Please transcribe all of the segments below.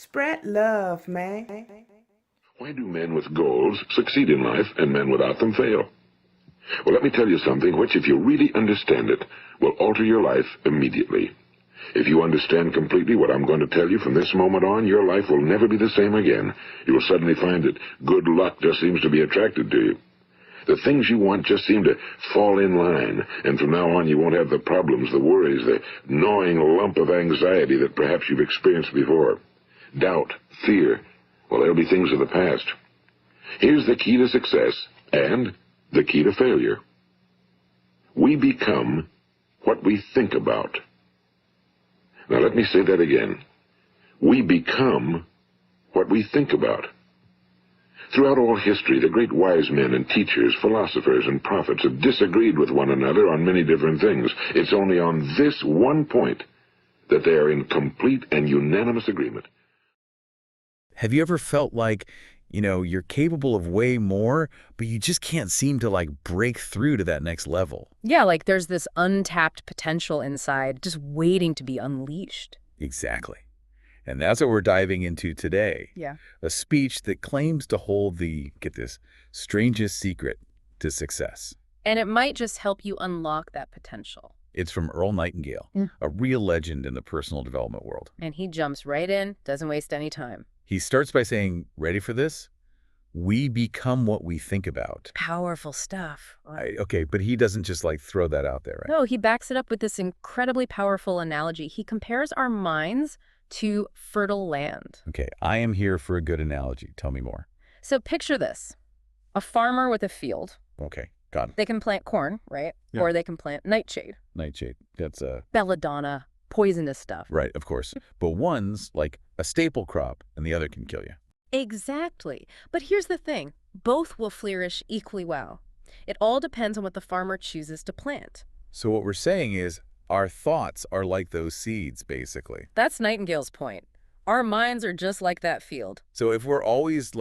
Spread love, man. Why do men with goals succeed in life and men without them fail? Well, let me tell you something which, if you really understand it, will alter your life immediately. If you understand completely what I'm going to tell you from this moment on, your life will never be the same again. You will suddenly find that good luck just seems to be attracted to you. The things you want just seem to fall in line, and from now on you won't have the problems, the worries, the gnawing lump of anxiety that perhaps you've experienced before. Doubt, fear, well, they'll be things of the past. Here's the key to success and the key to failure. We become what we think about. Now let me say that again. We become what we think about. Throughout all history, the great wise men and teachers, philosophers and prophets have disagreed with one another on many different things. It's only on this one point that they are in complete and unanimous agreement. Have you ever felt like, you're capable of way more, but you just can't seem to break through to that next level? Yeah, like there's this untapped potential inside just waiting to be unleashed. Exactly. And that's what we're diving into today. Yeah. A speech that claims to hold the, get this, strangest secret to success. And it might just help you unlock that potential. It's from Earl Nightingale, a real legend in the personal development world. And he jumps right in, doesn't waste any time. He starts by saying, ready for this? We become what we think about. Powerful stuff. Okay, but he doesn't just throw that out there, right? No, he backs it up with this incredibly powerful analogy. He compares our minds to fertile land. Okay, I am here for a good analogy. Tell me more. So picture this. A farmer with a field. Okay, got it. They can plant corn, right? Yeah. Or they can plant nightshade. Nightshade. That's Belladonna, poisonous stuff. right, of course. But one's like a staple crop and the other can kill you. Exactly. But here's the thing. Both will flourish equally well. It all depends on what the farmer chooses to plant. So what we're saying is our thoughts are like those seeds, basically. That's Nightingale's point. Our minds are just like that field. So if we're always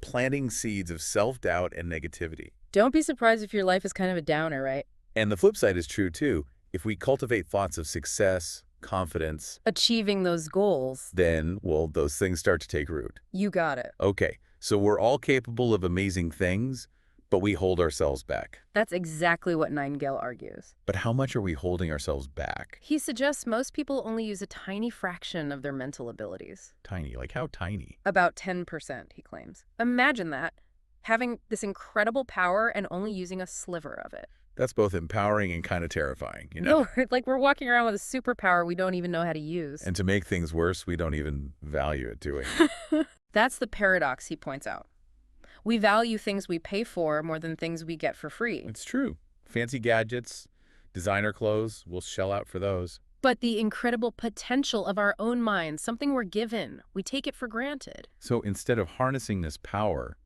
planting seeds of self-doubt and negativity. Don't be surprised if your life is kind of a downer, right? And the flip side is true too. If we cultivate thoughts of success, confidence, Achieving those goals. then, well, those things start to take root. You got it. Okay, so we're all capable of amazing things, but we hold ourselves back. That's exactly what Nightingale argues. But how much are we holding ourselves back? He suggests most people only use a tiny fraction of their mental abilities. Tiny, like how tiny? About 10%, he claims. Imagine that, having this incredible power and only using a sliver of it. That's both empowering and kind of terrifying, you know? No, like we're walking around with a superpower we don't even know how to use. And to make things worse, we don't even value it, do we? That's the paradox he points out. We value things we pay for more than things we get for free. It's true. Fancy gadgets, designer clothes, we'll shell out for those. But the incredible potential of our own minds, something we're given, we take it for granted. So instead of harnessing this power,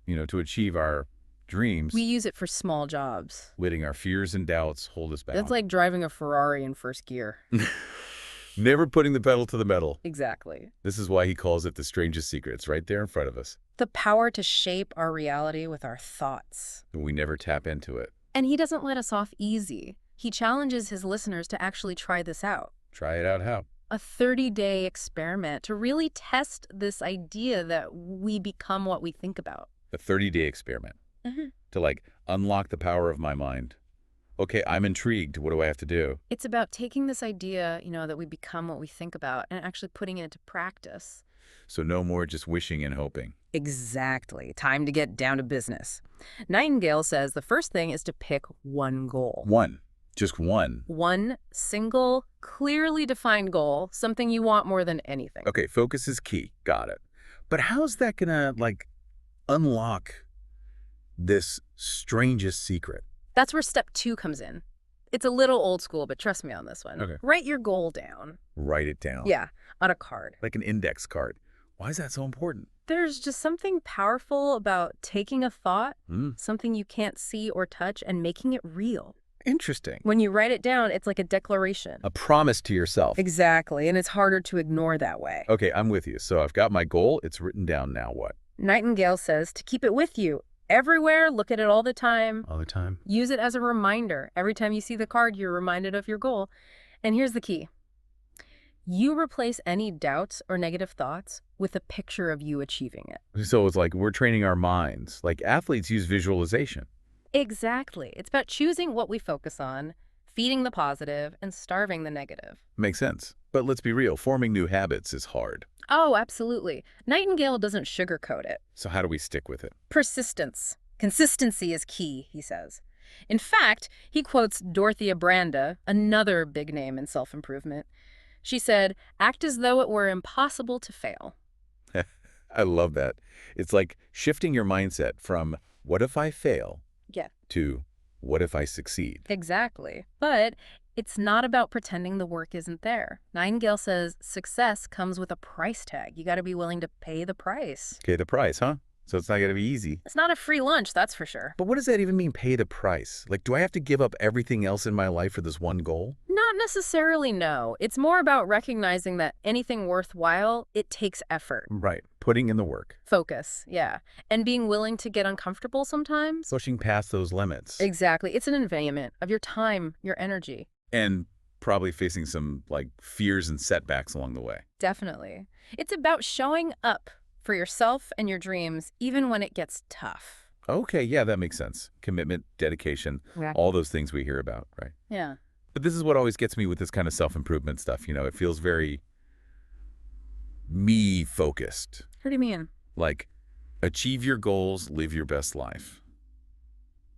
to achieve our dreams, We use it for small jobs. letting our fears and doubts hold us back. That's like driving a Ferrari in first gear. Never putting the pedal to the metal. Exactly. This is why he calls it the strangest secret. It's right there in front of us. The power to shape our reality with our thoughts. And we never tap into it. And he doesn't let us off easy. He challenges his listeners to actually try this out. Try it out how? A 30-day experiment to really test this idea that we become what we think about. A 30-day experiment. Mm-hmm. To unlock the power of my mind. Okay, I'm intrigued. What do I have to do? It's about taking this idea, that we become what we think about and actually putting it into practice. So no more just wishing and hoping. Exactly. Time to get down to business. Nightingale says the first thing is to pick one goal. One. Just one. One single, clearly defined goal, something you want more than anything. Okay, focus is key. Got it. But how's that gonna, unlock this strangest secret? That's where step 2 comes in. It's a little old school, but trust me on this one. Okay. Write your goal down. Write it down. Yeah, on a card. Like an index card. Why is that so important? There's just something powerful about taking a thought, something you can't see or touch, and making it real. Interesting. When you write it down, it's like a declaration. A promise to yourself. Exactly, and it's harder to ignore that way. Okay, I'm with you. So I've got my goal. It's written down. Now what? Nightingale says to keep it with you. Everywhere, look at it all the time. All the time. Use it as a reminder. Every time you see the card, you're reminded of your goal. And here's the key. You replace any doubts or negative thoughts with a picture of you achieving it. So it's like we're training our minds. Like athletes use visualization. Exactly. It's about choosing what we focus on, feeding the positive, and starving the negative. Makes sense. But let's be real, forming new habits is hard. Oh, absolutely. Nightingale doesn't sugarcoat it. So how do we stick with it? Persistence. Consistency is key, he says. In fact, he quotes Dorothea Brande, another big name in self-improvement. She said, "Act as though it were impossible to fail." I love that. It's like shifting your mindset from what if I fail Yeah, to what if I succeed? exactly. But it's not about pretending the work isn't there. Nightingale says success comes with a price tag. You got to be willing to pay the price. Okay, the price, huh? So it's not going to be easy. It's not a free lunch, that's for sure. But what does that even mean, pay the price? Like, do I have to give up everything else in my life for this one goal? Not necessarily, no. It's more about recognizing that anything worthwhile, it takes effort. Right, putting in the work. Focus, yeah. And being willing to get uncomfortable sometimes. Pushing past those limits. Exactly. It's an investment of your time, your energy. And probably facing some, like, fears and setbacks along the way. Definitely. It's about showing up for yourself and your dreams, even when it gets tough. Okay, yeah, that makes sense. Commitment, dedication, Yeah. all those things we hear about, right? Yeah. But this is what always gets me with this kind of self-improvement stuff. You know, it feels very me-focused. What do you mean? Like, achieve your goals, live your best life.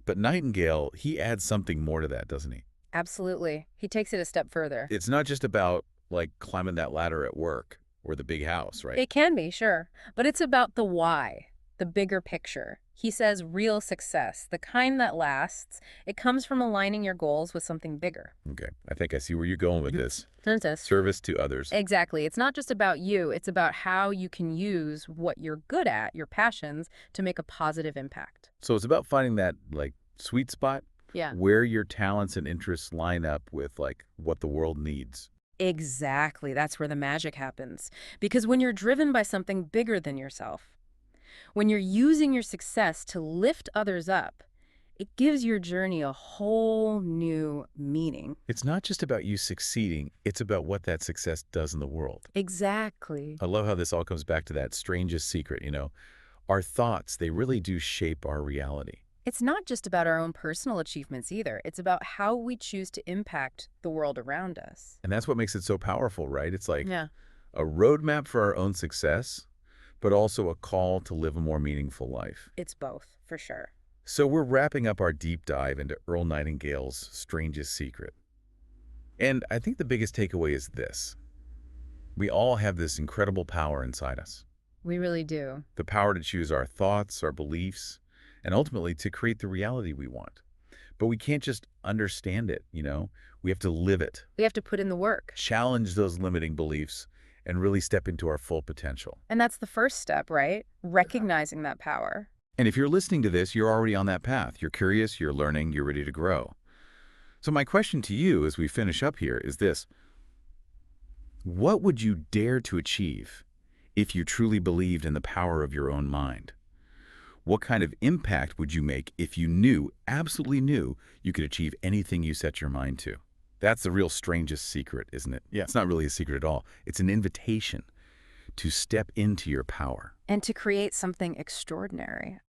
But Nightingale, he adds something more to that, doesn't he? Absolutely. He takes it a step further. It's not just about, like, climbing that ladder at work or the big house, right? It can be, sure. But it's about the why, the bigger picture. He says real success, the kind that lasts, it comes from aligning your goals with something bigger. Okay, I think I see where you're going with this. Princess. Service to others. Exactly. It's not just about you. It's about how you can use what you're good at, your passions, to make a positive impact. So it's about finding that, like, sweet spot Yeah. where your talents and interests line up with, like, what the world needs. Exactly. That's where the magic happens. Because when you're driven by something bigger than yourself, when you're using your success to lift others up, it gives your journey a whole new meaning. It's not just about you succeeding, it's about what that success does in the world. Exactly. I love how this all comes back to that strangest secret, you know. Our thoughts, they really do shape our reality. It's not just about our own personal achievements either. It's about how we choose to impact the world around us. And that's what makes it so powerful, right? It's like Yeah. a roadmap for our own success, but also a call to live a more meaningful life. It's both, for sure. So we're wrapping up our deep dive into Earl Nightingale's Strangest Secret. And I think the biggest takeaway is this. We all have this incredible power inside us. We really do. The power to choose our thoughts, our beliefs, and ultimately to create the reality we want. But we can't just understand it, you know? We have to live it, We have to put in the work. challenge those limiting beliefs, and really step into our full potential. And that's the first step, right? Recognizing that power. And if you're listening to this, you're already on that path. You're curious, you're learning, you're ready to grow. So my question to you as we finish up here is this. What would you dare to achieve if you truly believed in the power of your own mind? What kind of impact would you make if you knew, absolutely knew, you could achieve anything you set your mind to? That's the real strangest secret, isn't it? Yeah. It's not really a secret at all. It's an invitation to step into your power. And to create something extraordinary.